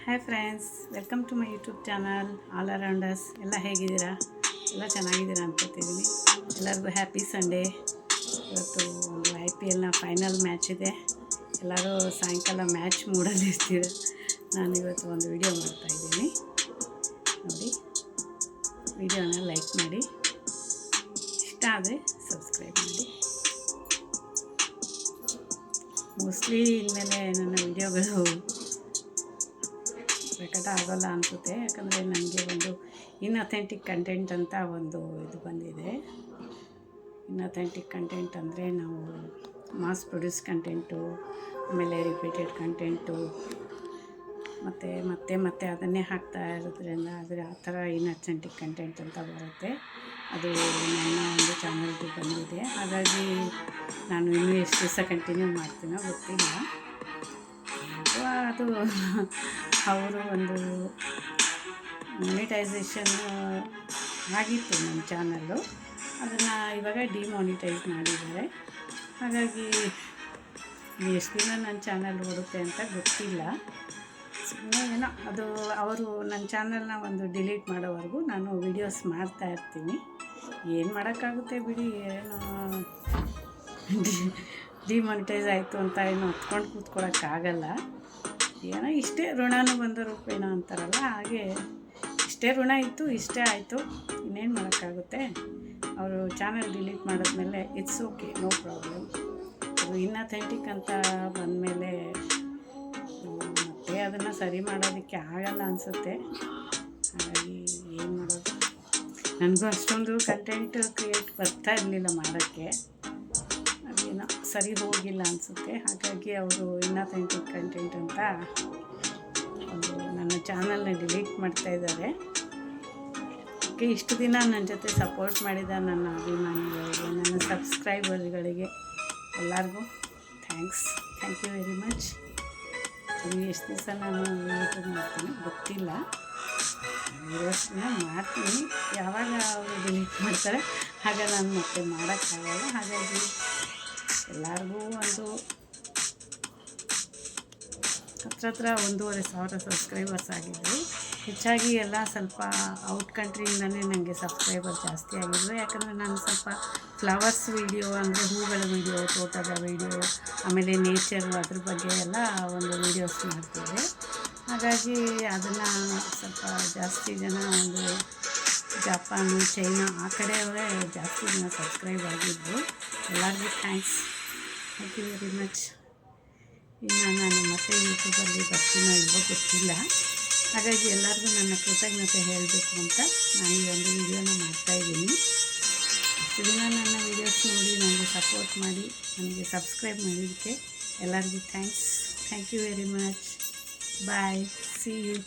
Hi friends, welcome to my YouTube channel all rounders. ಎಲ್ಲ ಹೇಗಿದ್ದೀರಾ? ಎಲ್ಲ ಚೆನ್ನಾಗಿದ್ದೀರಾ ಅನ್ಕೋತಿದ್ದೀನಿ. ಎಲ್ಲರಿಗೂ ಹ್ಯಾಪಿ ಸಂಡೇ. ಇವತ್ತು ಒಂದು IPLನ ಫೈನಲ್ ಮ್ಯಾಚ್ ಇದೆ. ಎಲ್ಲರೂ ಸಾಯಂಕಾಲ ಮ್ಯಾಚ್ ಮೂಡಲ್ಲಿ ಇರ್ತೀರ. ನಾನು ಇವತ್ತು ಒಂದು ವಿಡಿಯೋ ಮಾಡ್ತಾಯಿದ್ದೀನಿ. ನೋಡಿ, ವಿಡಿಯೋನ ಲೈಕ್ ಮಾಡಿ, ಇಷ್ಟ ಆದರೆ ಸಬ್ಸ್ಕ್ರೈಬ್ ಮಾಡಿ. ಮೋಸ್ಟ್ಲಿ ಇನ್ಮೇಲೆ ನನ್ನ ವಿಡಿಯೋಗಳು ಪ್ರಕಟ ಆಗೋಲ್ಲ ಅನಿಸುತ್ತೆ, ಯಾಕಂದರೆ ನನಗೆ ಒಂದು ಇನ್ಅಥೆಂಟಿಕ್ ಕಂಟೆಂಟ್ ಅಂತ ಒಂದು ಇದು ಬಂದಿದೆ. ಇನ್ಅಥೆಂಟಿಕ್ ಕಂಟೆಂಟ್ ಅಂದರೆ ನಾವು ಮಾಸ್ ಪ್ರೊಡ್ಯೂಸ್ ಕಂಟೆಂಟು, ಆಮೇಲೆ ರಿಪೀಟೆಡ್ ಕಂಟೆಂಟು, ಮತ್ತೆ ಅದನ್ನೇ ಹಾಕ್ತಾ ಇರೋದ್ರಿಂದ ಆದರೆ ಆ ಥರ ಇನ್ಅಥೆಂಟಿಕ್ ಕಂಟೆಂಟ್ ಅಂತ ಬರುತ್ತೆ. ಅದು ನನ್ನ ಒಂದು ಚಾನಲ್ಗೆ ಬಂದಿದೆ. ಹಾಗಾಗಿ ನಾನು ಇನ್ನೂ ಎಷ್ಟು ದಿವಸ ಕಂಟಿನ್ಯೂ ಮಾಡ್ತೀನೋ ಗೊತ್ತಿಲ್ಲ. ಅದು ಅವರು ಒಂದು ಮಾನಿಟೈಸೇಷನ್ ಆಗಿತ್ತು ನನ್ನ ಚಾನಲ್ಲು, ಅದನ್ನು ಇವಾಗ ಡಿಮಾನಿಟೈಸ್ ಮಾಡಿದ್ದಾರೆ. ಹಾಗಾಗಿ ಎಷ್ಟು ದಿನ ನನ್ನ ಚಾನಲ್ ಓಡುತ್ತೆ ಅಂತ ಗೊತ್ತಿಲ್ಲ. ಸುಮ್ಮನೆ ಏನೋ ಅದು ಅವರು ನನ್ನ ಚಾನಲ್ನ ಒಂದು ಡಿಲೀಟ್ ಮಾಡೋವರೆಗೂ ನಾನು ವೀಡಿಯೋಸ್ ಮಾಡ್ತಾಯಿರ್ತೀನಿ. ಏನು ಮಾಡೋಕ್ಕಾಗುತ್ತೆ ಬಿಡಿ, ಏನೋ ಡಿಮಾನಿಟೈಸ್ ಆಯಿತು ಅಂತ ಏನು ಹೊತ್ಕೊಂಡು ಕೂತ್ಕೊಳ್ಳೋಕ್ಕಾಗಲ್ಲ. ಏನೋ ಇಷ್ಟೇ ಋಣನೂ ಬಂದ ರೂಪೇಣ ಅಂತಾರಲ್ಲ, ಹಾಗೆ ಇಷ್ಟೇ ಋಣ ಇತ್ತು, ಇಷ್ಟೇ ಆಯಿತು, ಇನ್ನೇನು ಮಾಡೋಕ್ಕಾಗುತ್ತೆ. ಅವರು ಚಾನಲ್ ಡಿಲೀಟ್ ಮಾಡಿದ್ಮೇಲೆ ಇಟ್ಸ್ ಓಕೆ, ನೋ ಪ್ರಾಬ್ಲಮ್. ಅದು ಇನ್ಅಥೆಂಟಿಕ್ ಅಂತ ಬಂದಮೇಲೆ ಮತ್ತೆ ಅದನ್ನು ಸರಿ ಮಾಡೋದಕ್ಕೆ ಆಗಲ್ಲ ಅನಿಸುತ್ತೆ. ಹಾಗಾಗಿ ಏನು ಮಾಡೋದು, ನನಗೂ ಅಷ್ಟೊಂದು ಕಂಟೆಂಟ್ ಕ್ರಿಯೇಟ್ ಬರ್ತಾ ಇರಲಿಲ್ಲ ಮಾಡೋಕ್ಕೆ. ಅದೇನೋ ಸರಿ ಹೋಗಿಲ್ಲ ಅನಿಸುತ್ತೆ. ಹಾಗಾಗಿ ಅವರು ಇನ್ಅಥೆಂಟಿಕ್ ಕಂಟೆಂಟ್ ಅಂತ ಒಂದು ನನ್ನ ಚಾನಲ್ನ ಡಿಲೀಟ್ ಮಾಡ್ತಾಯಿದ್ದಾರೆ. ಓಕೆ, ಇಷ್ಟು ದಿನ ನನ್ನ ಜೊತೆ ಸಪೋರ್ಟ್ ಮಾಡಿದ ನನ್ನ ಅಭಿಮಾನಿಗಳಿಗೆ, ನನ್ನ ಸಬ್ಸ್ಕ್ರೈಬರ್ಗಳಿಗೆ ಎಲ್ಲರಿಗೂ ಥ್ಯಾಂಕ್ ಯು ವೆರಿ ಮಚ್. ಇನ್ನು ಎಷ್ಟು ದಿವಸ ನಾನು ಯೂಟ್ಯೂಬ್ ಮಾಡ್ತೀನಿ ಗೊತ್ತಿಲ್ಲ, ವೀಡಿಯೋಸ್ನ ಮಾಡ್ತೀನಿ. ಯಾವಾಗ ಅವರು ಡಿಲೀಟ್ ಮಾಡ್ತಾರೆ ಆಗ ನಾನು ಮತ್ತೆ ಮಾಡೋಕ್ಕಾಗಲ್ಲ. ಹಾಗಾಗಿ ಎಲ್ಲರಿಗೂ ಒಂದು ಹತ್ರ 1,500 ಸಬ್ಸ್ಕ್ರೈಬರ್ಸ್ ಆಗಿದ್ದರು. ಹೆಚ್ಚಾಗಿ ಎಲ್ಲ ಸ್ವಲ್ಪ ಔಟ್ ಕಂಟ್ರಿಯಿಂದಲೇ ನನಗೆ ಸಬ್ಸ್ಕ್ರೈಬರ್ ಜಾಸ್ತಿ ಆಗಿದ್ದರು. ಯಾಕಂದರೆ ನಾನು ಸ್ವಲ್ಪ ಫ್ಲವರ್ಸ್ ವೀಡಿಯೋ, ಅಂದರೆ ಹೂಗಳ ವೀಡಿಯೋ, ತೋಟದ ವೀಡಿಯೋ, ಆಮೇಲೆ ನೇಚರು, ಅದ್ರ ಬಗ್ಗೆ ಎಲ್ಲ ಒಂದು ವೀಡಿಯೋಸ್ ಮಾಡ್ತಿದ್ದೆ. ಹಾಗಾಗಿ ಅದನ್ನು ಸ್ವಲ್ಪ ಜಾಸ್ತಿ ಜನ, ಒಂದು ಜಪಾನು, ಚೈನಾ ಆ ಕಡೆಯವರೇ ಜಾಸ್ತಿ ಜನ ಸಬ್ಸ್ಕ್ರೈಬ್ ಆಗಿದ್ದರು. ಎಲ್ಲರಿಗೂ ಥ್ಯಾಂಕ್ ಯು ವೆರಿ ಮಚ್. ಇನ್ನು ನಾನು ಮತ್ತೆ ಯೂಟ್ಯೂಬಲ್ಲಿ ಬರ್ತೀನೋ ಇಲ್ವೋ ಗೊತ್ತಿಲ್ಲ. ಹಾಗಾಗಿ ಎಲ್ಲರಿಗೂ ನನ್ನ ಕೃತಜ್ಞತೆ ಹೇಳಬೇಕು ಅಂತ ನಾನು ಈ ಒಂದು ವಿಡಿಯೋನ ಮಾಡ್ತಾಯಿದ್ದೀನಿ. ಇಷ್ಟು ದಿನ ನನ್ನ ವೀಡಿಯೋಸ್ ನೋಡಿ ನನಗೆ ಸಪೋರ್ಟ್ ಮಾಡಿ, ನನಗೆ ಸಬ್ಸ್ಕ್ರೈಬ್ ಮಾಡಿದ್ದಕ್ಕೆ ಎಲ್ಲರಿಗೂ thank you very much. Bye, see you.